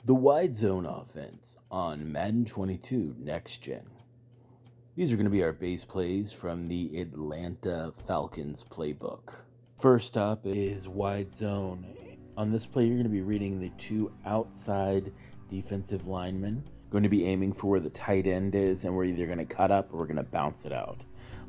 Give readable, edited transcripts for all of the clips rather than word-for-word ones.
The wide zone offense on Madden 22 Next Gen. These are going to be our base plays from the Atlanta Falcons playbook. First up is wide zone. On this play, you're going to be reading the two outside defensive linemen. Going to be aiming for where the tight end is, and we're either going to cut up or we're going to bounce it out.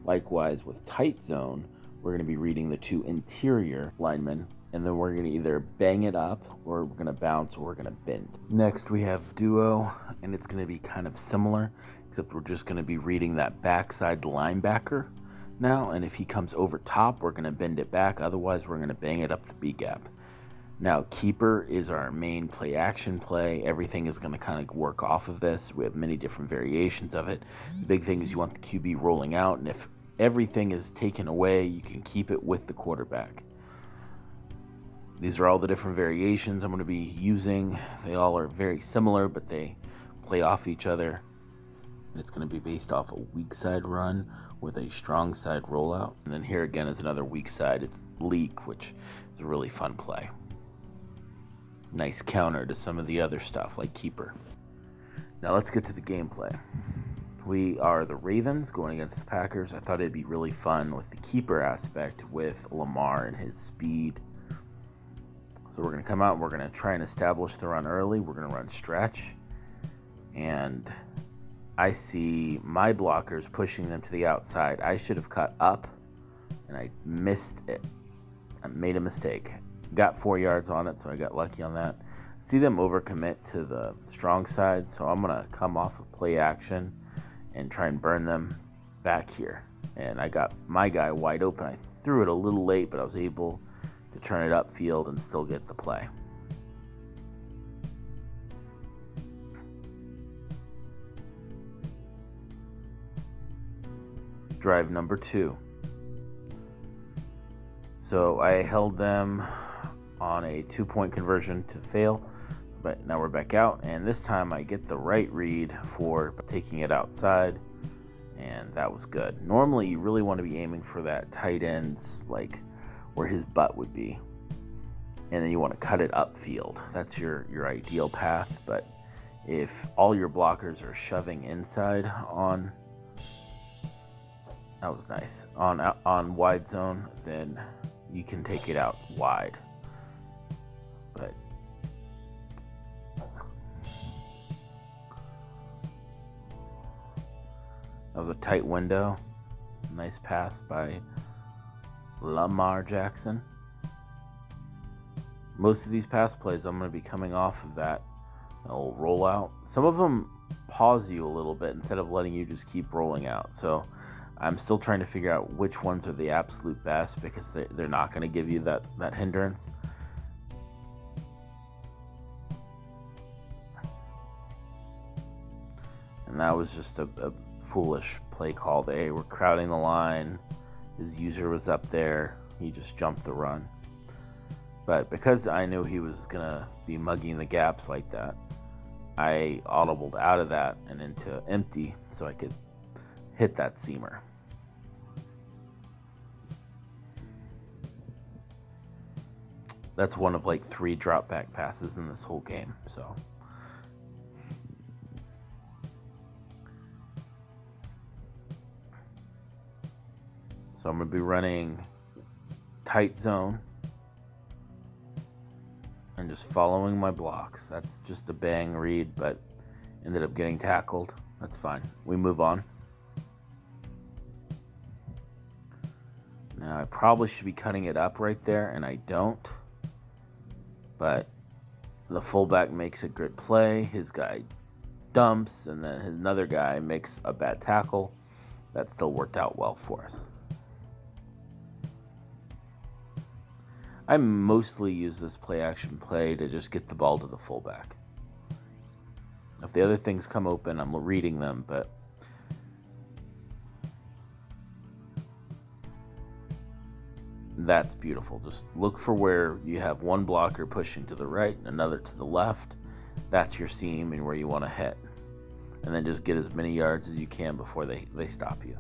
Likewise, with tight zone, we're going to be reading the two interior linemen, and then we're going to either bang it up or we're going to bounce or we're going to bend. Next, we have duo, and it's going to be kind of similar, except we're just going to be reading that backside linebacker now, and if he comes over top, we're going to bend it back. Otherwise, we're going to bang it up the B gap. Now, keeper is our main play action play. Everything is going to kind of work off of this. We have many different variations of it. The big thing is you want the QB rolling out, and if everything is taken away, you can keep it with the quarterback. These are all the different variations I'm going to be using. They all are very similar, but they play off each other. And it's going to be based off a weak side run with a strong side rollout. And then here again is another weak side. It's leak, which is a really fun play. Nice counter to some of the other stuff like keeper. Now let's get to the gameplay. We are the Ravens going against the Packers. I thought it'd be really fun with the keeper aspect with Lamar and his speed. So we're going to come out and we're going to try and establish the run early. We're going to run stretch. And I see my blockers pushing them to the outside. I should have cut up, and I missed it. I made a mistake. Got 4 yards on it, so I got lucky on that. See them overcommit to the strong side, so I'm going to come off of play action and try and burn them back here. And I got my guy wide open. I threw it a little late, but I was able to turn it upfield and still get the play. Drive number 2. So I held them on a 2-point conversion to fail, but now we're back out, and this time I get the right read for taking it outside, and that was good. Normally you really want to be aiming for that tight end's, like where his butt would be, and then you want to cut it upfield. That's your ideal path. But if all your blockers are shoving inside on, that was nice, on wide zone, then you can take it out wide. But that was a tight window. Nice pass by Lamar Jackson. Most of these pass plays, I'm going to be coming off of that little rollout. Some of them pause you a little bit instead of letting you just keep rolling out. So I'm still trying to figure out which ones are the absolute best, because they're not going to give you that hindrance. And that was just a foolish play call. They were crowding the line. His user was up there. He just jumped the run. But because I knew he was going to be mugging the gaps like that, I audibled out of that and into empty so I could hit that seamer. That's one of like 3 drop back passes in this whole game. So I'm going to be running tight zone and just following my blocks. That's just a bang read, but ended up getting tackled. That's fine. We move on. Now I probably should be cutting it up right there, and I don't. But the fullback makes a good play. His guy dumps, and then another guy makes a bad tackle. That still worked out well for us. I mostly use this play action play to just get the ball to the fullback. If the other things come open, I'm reading them, but that's beautiful. Just look for where you have one blocker pushing to the right and another to the left. That's your seam and where you want to hit. And then just get as many yards as you can before they stop you.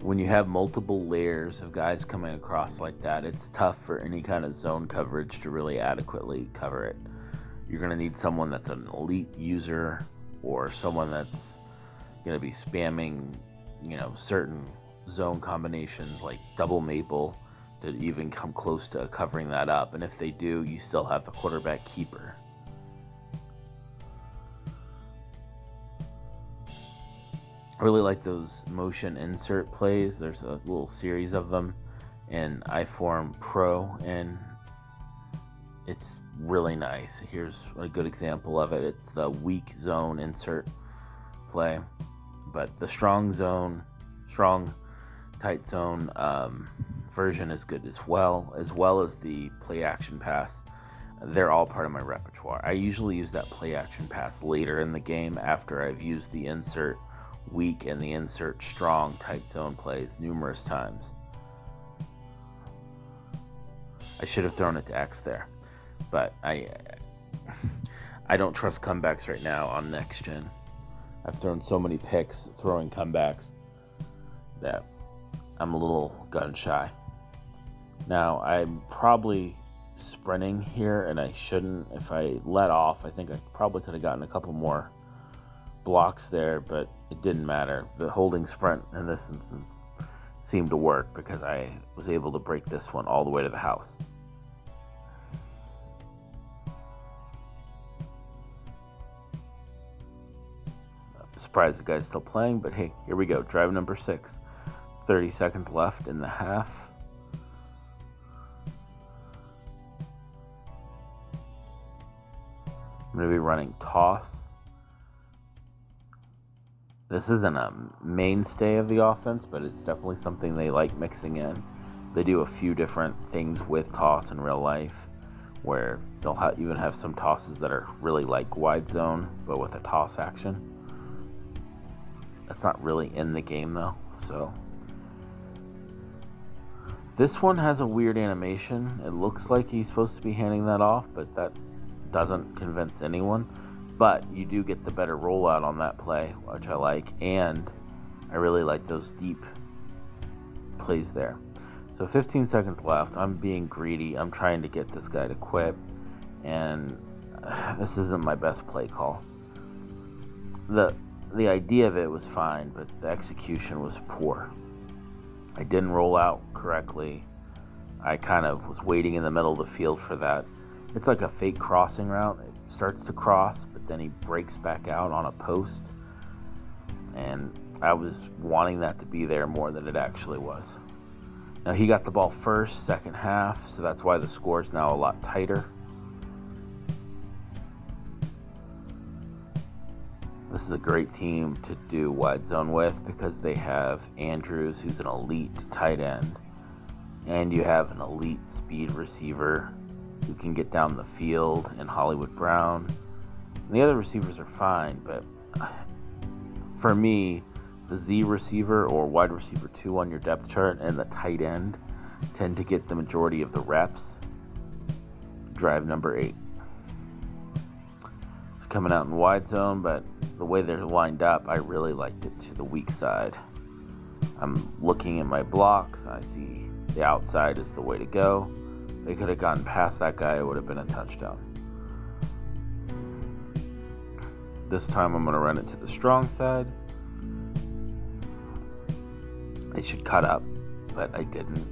when you have multiple layers of guys coming across like that, it's tough for any kind of zone coverage to really adequately cover it. You're going to need someone that's an elite user, or someone that's going to be spamming, certain zone combinations like double maple to even come close to covering that up. And if they do, you still have the quarterback keeper. I really like those motion insert plays. There's a little series of them in iForm Pro, and it's really nice. Here's a good example of it. It's the weak zone insert play, but the strong tight zone version is good as well as the play action pass. They're all part of my repertoire. I usually use that play action pass later in the game after I've used the insert weak and the insert strong tight zone plays numerous times. I should have thrown it to X there, but I don't trust comebacks right now on next gen. I've thrown so many picks throwing comebacks that I'm a little gun shy. Now I'm probably sprinting here, and I shouldn't. If I let off, I think I probably could have gotten a couple more blocks there, but it didn't matter. The holding sprint in this instance seemed to work because I was able to break this one all the way to the house. I'm surprised the guy's still playing, but hey, here we go. Drive number 6. 30 seconds left in the half. I'm going to be running toss. This isn't a mainstay of the offense, but it's definitely something they like mixing in. They do a few different things with toss in real life, where they'll even have some tosses that are really like wide zone, but with a toss action. That's not really in the game though, so. This one has a weird animation. It looks like he's supposed to be handing that off, but that doesn't convince anyone. But you do get the better rollout on that play, which I like, and I really like those deep plays there. So 15 seconds left. I'm being greedy. I'm trying to get this guy to quit, and this isn't my best play call. The idea of it was fine, but the execution was poor. I didn't roll out correctly. I kind of was waiting in the middle of the field for that. It's like a fake crossing route. It starts to cross, but then he breaks back out on a post. And I was wanting that to be there more than it actually was. Now he got the ball first, second half, so that's why the score is now a lot tighter. This is a great team to do wide zone with because they have Andrews, who's an elite tight end, and you have an elite speed receiver who can get down the field in Hollywood Brown. And the other receivers are fine, but for me, the Z receiver or wide receiver 2 on your depth chart and the tight end tend to get the majority of the reps. Drive number 8. It's coming out in wide zone, but the way they're lined up, I really liked it to the weak side. I'm looking at my blocks. I see the outside is the way to go. They could have gotten past that guy. It would have been a touchdown. This time I'm going to run it to the strong side. They should cut up, but I didn't.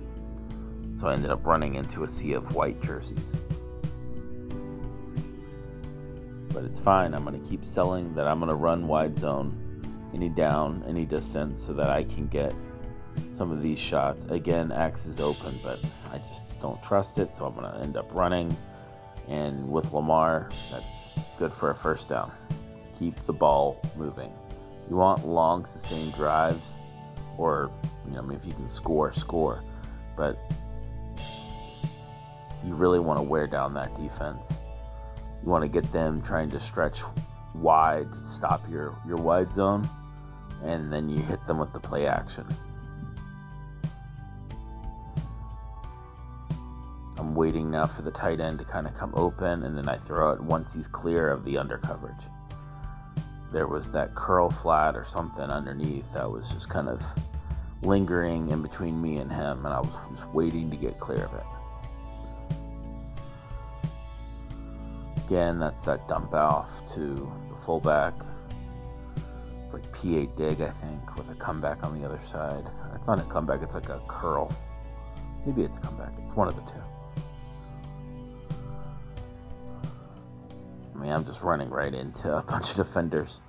So I ended up running into a sea of white jerseys. But it's fine. I'm going to keep selling that I'm going to run wide zone, any down, any distance, so that I can get some of these shots. Again, X is open, but I just don't trust it, so I'm going to end up running. And with Lamar, that's good for a first down. Keep the ball moving. You want long, sustained drives, or, if you can score. But you really want to wear down that defense. You want to get them trying to stretch wide to stop your wide zone, and then you hit them with the play action. I'm waiting now for the tight end to kind of come open, and then I throw it once he's clear of the under coverage. There was that curl flat or something underneath that was just kind of lingering in between me and him, and I was just waiting to get clear of it. Again, that's that dump off to the fullback. It's like P8 dig, I think, with a comeback on the other side. It's not a comeback, it's like a curl. Maybe it's a comeback. It's one of the two. I mean, I'm just running right into a bunch of defenders.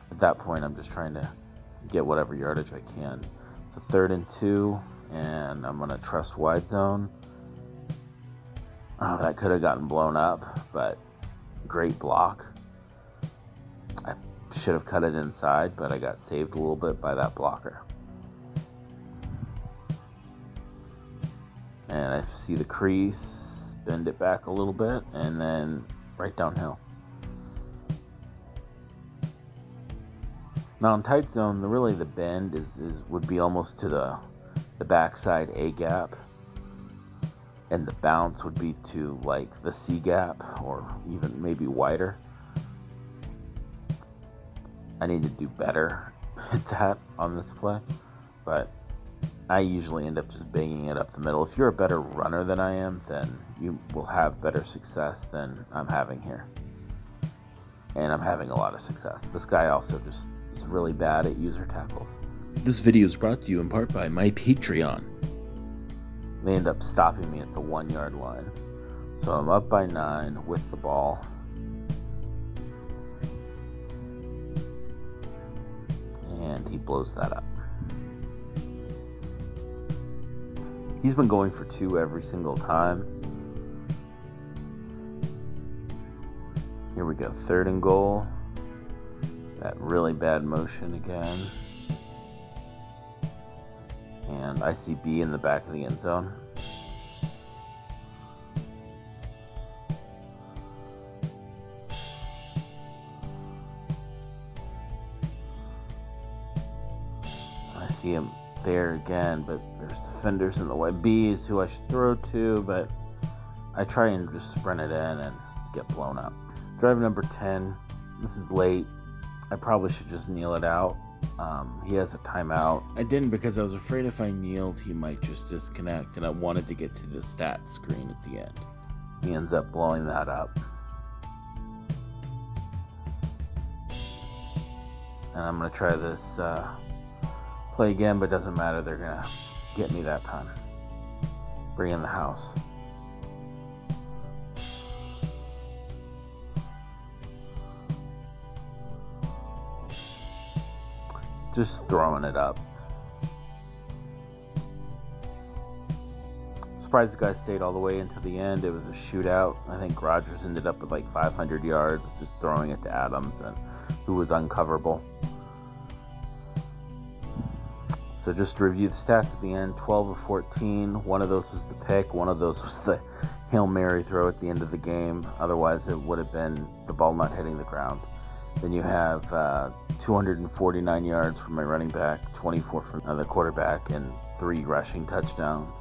At that point, I'm just trying to get whatever yardage I can. So 3rd and 2, and I'm going to trust wide zone. Oh, that could have gotten blown up, but great block. I should have cut it inside, but I got saved a little bit by that blocker. And I see the crease, bend it back a little bit, and then right downhill. Now in tight zone, the bend would be almost to the backside A gap, and the bounce would be to like the C gap, or even maybe wider. I need to do better at that on this play, but I usually end up just banging it up the middle. If you're a better runner than I am, then you will have better success than I'm having here. And I'm having a lot of success. This guy also just is really bad at user tackles. This video is brought to you in part by my Patreon. They end up stopping me at the 1 yard line. So I'm up by 9 with the ball. And he blows that up. He's been going for 2 every single time. Here we go, 3rd and goal. That really bad motion again. And I see B in the back of the end zone. I see him there again, but there's defenders in the way. B is who I should throw to, but I try and just sprint it in and get blown up. Drive number 10. This is late. I probably should just kneel it out. He has a timeout. I didn't because I was afraid if I kneeled, he might just disconnect, and I wanted to get to the stats screen at the end. He ends up blowing that up. And I'm going to try this play again, but it doesn't matter. They're going to get me that time. Bring in the house. Just throwing it up. Surprised the guy stayed all the way into the end. It was a shootout. I think Rodgers ended up with like 500 yards, just throwing it to Adams, and who was uncoverable. So just to review the stats at the end, 12 of 14. One of those was the pick. One of those was the Hail Mary throw at the end of the game. Otherwise, it would have been the ball not hitting the ground. Then you have 249 yards from my running back, 24 from the quarterback, and 3 rushing touchdowns.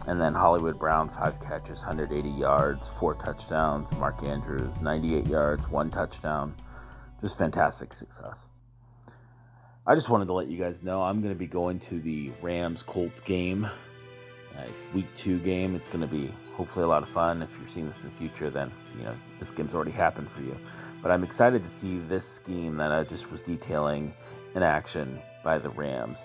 And then Hollywood Brown, 5 catches, 180 yards, 4 touchdowns. Mark Andrews, 98 yards, 1 touchdown. Just fantastic success. I just wanted to let you guys know I'm going to be going to the Rams-Colts game, week 2 game. It's going to be hopefully a lot of fun. If you're seeing this in the future, then this game's already happened for you. But I'm excited to see this scheme that I just was detailing in action by the Rams.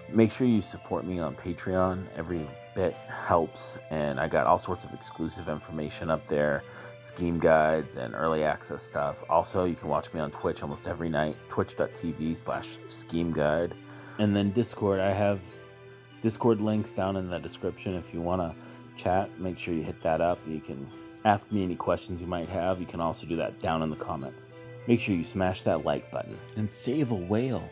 Make sure you support me on Patreon. Every bit helps, and I got all sorts of exclusive information up there, scheme guides and early access stuff. Also, you can watch me on Twitch almost every night, twitch.tv/schemeguide. And then Discord, I have Discord links down in the description. If you want to chat, make sure you hit that up. You can ask me any questions you might have. You can also do that down in the comments. Make sure you smash that like button. And save a whale.